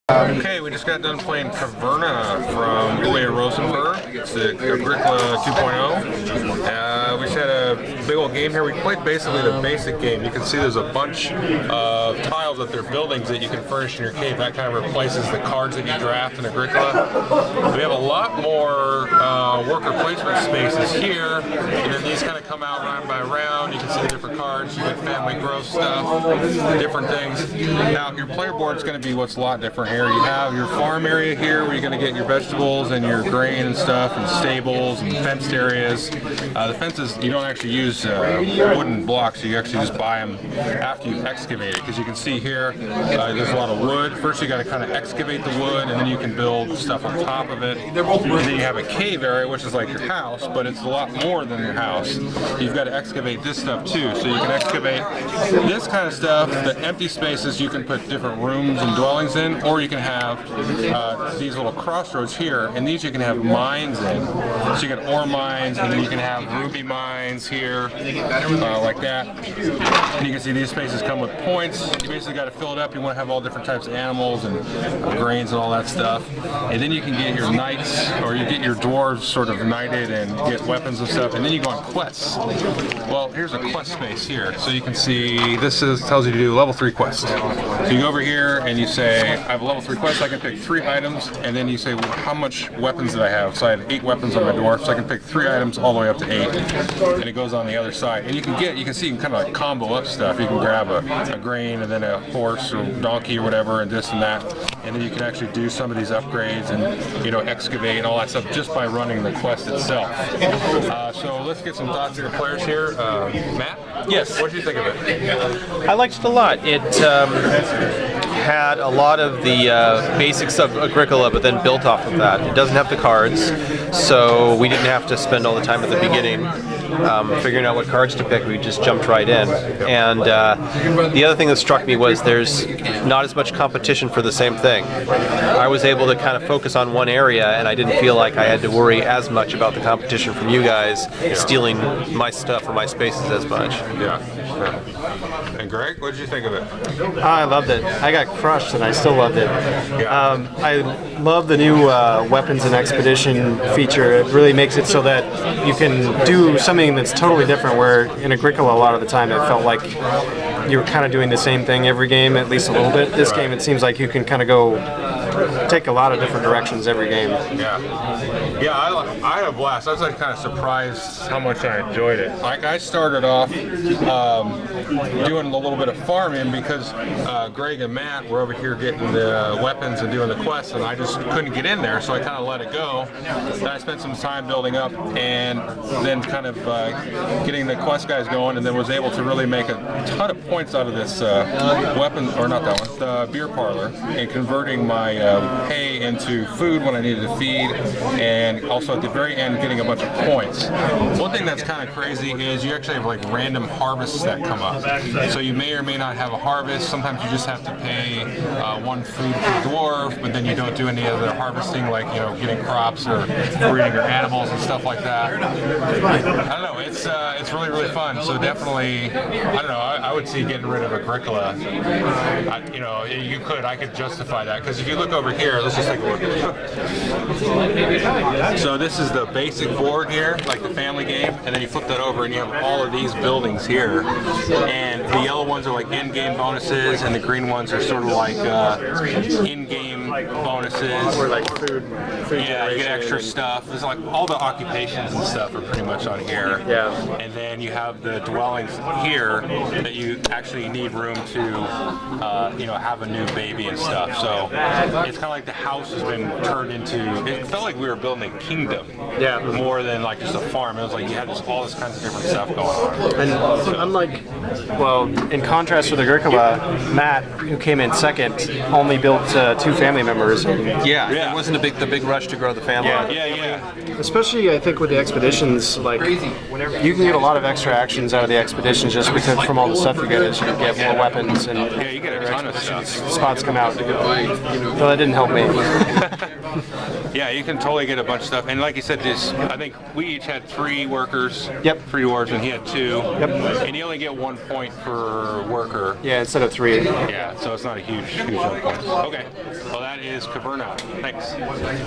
Okay, we just got done playing Caverna from Uwe Rosenberg. It's the Agricola 2.0. We just had a big old game here. We played basically the basic game. You can see there's a bunch of tiles that they're buildings that you can furnish in your cave. That kind of replaces the cards that you draft in Agricola. We have a lot more worker placement spaces here, and then these kind of come out round by round. You can see the different cards. You get family growth stuff, different things. Now, your player board is going to be what's a lot different here. You have your farm area here where you're going to get your vegetables and your grain and stuff, and stables and fenced areas. The fences, you don't actually use wooden blocks, you actually just buy them after you excavate it, because you can see here there's a lot of wood. First you got to kind of excavate the wood, and then you can build stuff on top of it. And then you have a cave area, which is like your house, but it's a lot more than your house. You've got to excavate this stuff too, so you can excavate this kind of stuff. The empty spaces you can put different rooms and dwellings in, or you can have these little crossroads here, and these you can have mines in. So you can ore mines, and then you can have ruby mines here, like that. And you can see these spaces come with points. You basically got to fill it up. You want to have all different types of animals and grains and all that stuff. And then you can get your knights, or you get your dwarves sort of knighted and get weapons and stuff. And then you go on quests. Well, here's a quest space here. So you can see this tells you to do level 3 quests. So you go over here and you say, I have a level 3 quest. I can pick 3 items, and then you say, well, how much weapons did I have? So I had 8 weapons on my dwarf, so I can pick 3 items all the way up to 8, and it goes on the other side. And you can see you can kind of like combo up stuff. You can grab a grain and then a horse or donkey or whatever, and this and that, and then you can actually do some of these upgrades and, you know, excavate and all that stuff just by running the quest itself. So let's get some thoughts of the players here. Matt? Yes. What did you think of it? I liked it a lot. It had a lot of the basics of Agricola, but then built off of that. It doesn't have the cards, so we didn't have to spend all the time at the beginning figuring out what cards to pick. We just jumped right in. And the other thing that struck me was there's not as much competition for the same thing. I was able to kind of focus on one area, and I didn't feel like I had to worry as much about the competition from you guys stealing my stuff or my spaces as much. Yeah. And Greg, what did you think of it? I loved it. I got crushed, and I still loved it. Yeah. I love the new weapons and expedition feature. It really makes it so that you can do something that's totally different, where in Agricola a lot of the time it felt like you were kind of doing the same thing every game, at least a little bit. This game, it seems like you can kind of go take a lot of different directions every game. Yeah, I had a blast. I was like kind of surprised how much I enjoyed it. Like, I started off doing a little bit of farming because Greg and Matt were over here getting the weapons and doing the quests, and I just couldn't get in there, so I kind of let it go. Then I spent some time building up, and then kind of getting the quest guys going, and then was able to really make a ton of points out of this weapon, or not that one, the beer parlor, and converting my hay into food when I needed to feed, and also at the very end getting a bunch of points. One thing that's kind of crazy is you actually have like random harvests that come up. So you may or may not have a harvest. Sometimes you just have to pay 1 food per dwarf, but then you don't do any other harvesting, like, you know, getting crops or breeding your animals and stuff like that. I don't know, it's really, really fun. So definitely, I don't know, I would see getting rid of Agricola. You know, I could justify that, because if you look over here, let's just take a look. So this is the basic board here, like the family game, and then you flip that over and you have all of these buildings here. And the yellow ones are like in-game bonuses, and the green ones are sort of like in-game bonuses. Or like food Yeah, you get extra stuff. There's like all the occupations and stuff are pretty much on here. Yeah. And then you have the dwellings here that you actually need room to, you know, have a new baby and stuff. So it's kind of like the house has been turned into, it felt like we were building a kingdom. Yeah. More than like just a farm. It was like you had just all this kinds of different stuff going on. And unlike, well, in contrast with Agricola, Matt, who came in second, only built 2 family members. Yeah, Yeah. it wasn't the big rush to grow the family. Yeah. Especially, I think, with the expeditions, like, you can get a lot of extra actions out of the expeditions just because from all the stuff you get is you get more weapons and You get a ton of stuff. spots come out. Well, that didn't help me. Yeah, you can totally get a bunch of stuff. And like you said, I think we each had 3 workers. Yep. 3 dwarves, and he had 2. Yep. And you only get 1 point for per worker. Yeah, instead of 3. Yeah, so it's not a huge points. Okay, well that is Caverna. Thanks.